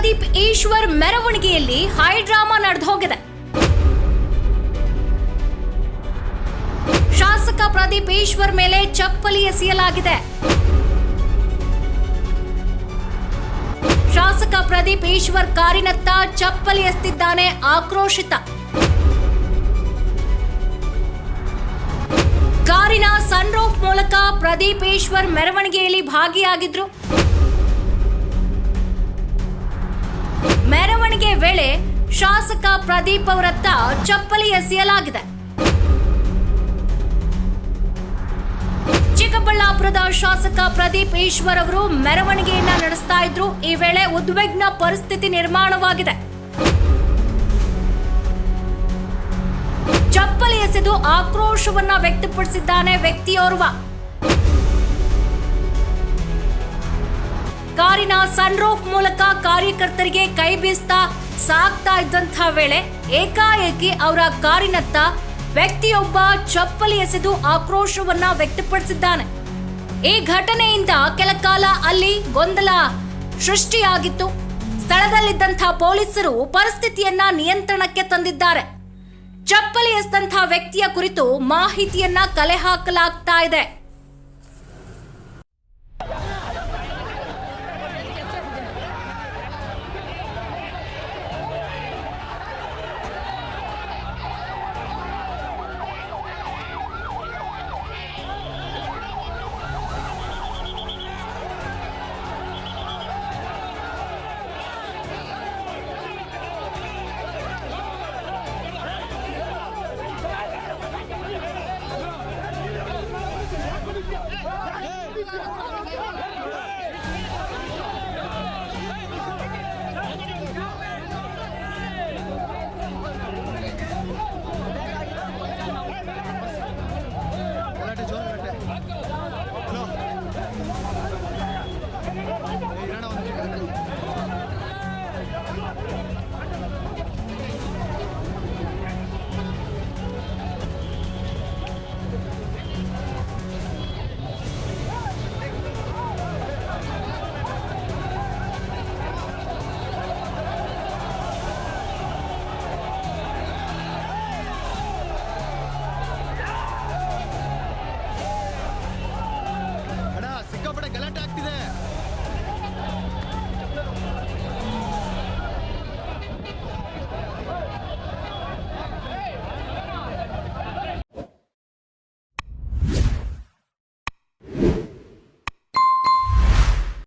ಪ್ರದೀಪ್ ಈಶ್ವರ್ ಮೆರವಣಿಗೆಯಲ್ಲಿ high drama ನಡೆದು ಹೋಗಿದೆ. ಶಾಸಕ ಪ್ರದೀಪ್ ಈಶ್ವರ್ ಮೇಲೆ ಚಪ್ಪಲಿ ಎಸೆಯಲಾಗಿದೆ. ಶಾಸಕ ಪ್ರದೀಪ್ ಈಶ್ವರ್ ಕಾರಿನತ್ತ ಚಪ್ಪಲಿ ಎಸೆದಿದ್ದಾನೆ ಆಕ್ರೋಶಿತ. ಕಾರಿನ ಸನ್ರೂಫ್ ಮೂಲಕ ಪ್ರದೀಪ್ ಈಶ್ವರ್ ಮೆರವಣಿಗೆಯಲ್ಲಿ ಭಾಗಿಯಾಗಿದ್ರು. ಮೆರವಣಿಗೆ ವೇಳೆ ಶಾಸಕ ಪ್ರದೀಪ್ ಅವರತ್ತ ಚಪ್ಪಲಿ ಎಸೆಯಲಾಗಿದೆ. ಚಿಕ್ಕಬಳ್ಳಾಪುರದ ಶಾಸಕ ಪ್ರದೀಪ್ ಈಶ್ವರ್ ಅವರು ಮೆರವಣಿಗೆಯನ್ನ ನಡೆಸ್ತಾ ಇದ್ರು. ಈ ವೇಳೆ ಉದ್ವಿಗ್ನ ಪರಿಸ್ಥಿತಿ ನಿರ್ಮಾಣವಾಗಿದೆ. ಚಪ್ಪಲಿ ಎಸೆದು ಆಕ್ರೋಶವನ್ನ ವ್ಯಕ್ತಪಡಿಸಿದ್ದಾನೆ ವ್ಯಕ್ತಿಯೋರ್ವ. ಕಾರಿನ ಸನ್ರೂಫ್ ಮೂಲಕ ಕಾರ್ಯಕರ್ತರಿಗೆ ಕೈ ಬೀಸ್ತಾ ಸಾಗ್ತಾ ಇದ್ದಂತಹ ವೇಳೆ ಏಕಾಏಕಿ ಅವರ ಕಾರಿನತ್ತ ವ್ಯಕ್ತಿಯೊಬ್ಬ ಚಪ್ಪಲಿ ಎಸೆದು ಆಕ್ರೋಶವನ್ನ ವ್ಯಕ್ತಪಡಿಸಿದ್ದಾನೆ. ಈ ಘಟನೆಯಿಂದ ಕೆಲಕಾಲ ಅಲ್ಲಿ ಗೊಂದಲ ಸೃಷ್ಟಿಯಾಗಿತ್ತು. ಸ್ಥಳದಲ್ಲಿದ್ದಂತಹ ಪೊಲೀಸರು ಪರಿಸ್ಥಿತಿಯನ್ನ ನಿಯಂತ್ರಣಕ್ಕೆ ತಂದಿದ್ದಾರೆ. ಚಪ್ಪಲಿ ಎಸೆದಂತಹ ವ್ಯಕ್ತಿಯ ಕುರಿತು ಮಾಹಿತಿಯನ್ನ ಕಲೆ ಹಾಕಲಾಗ್ತಾ ಇದೆ. ಗಲಾಟೆ ಆಗ್ತಿದೆ.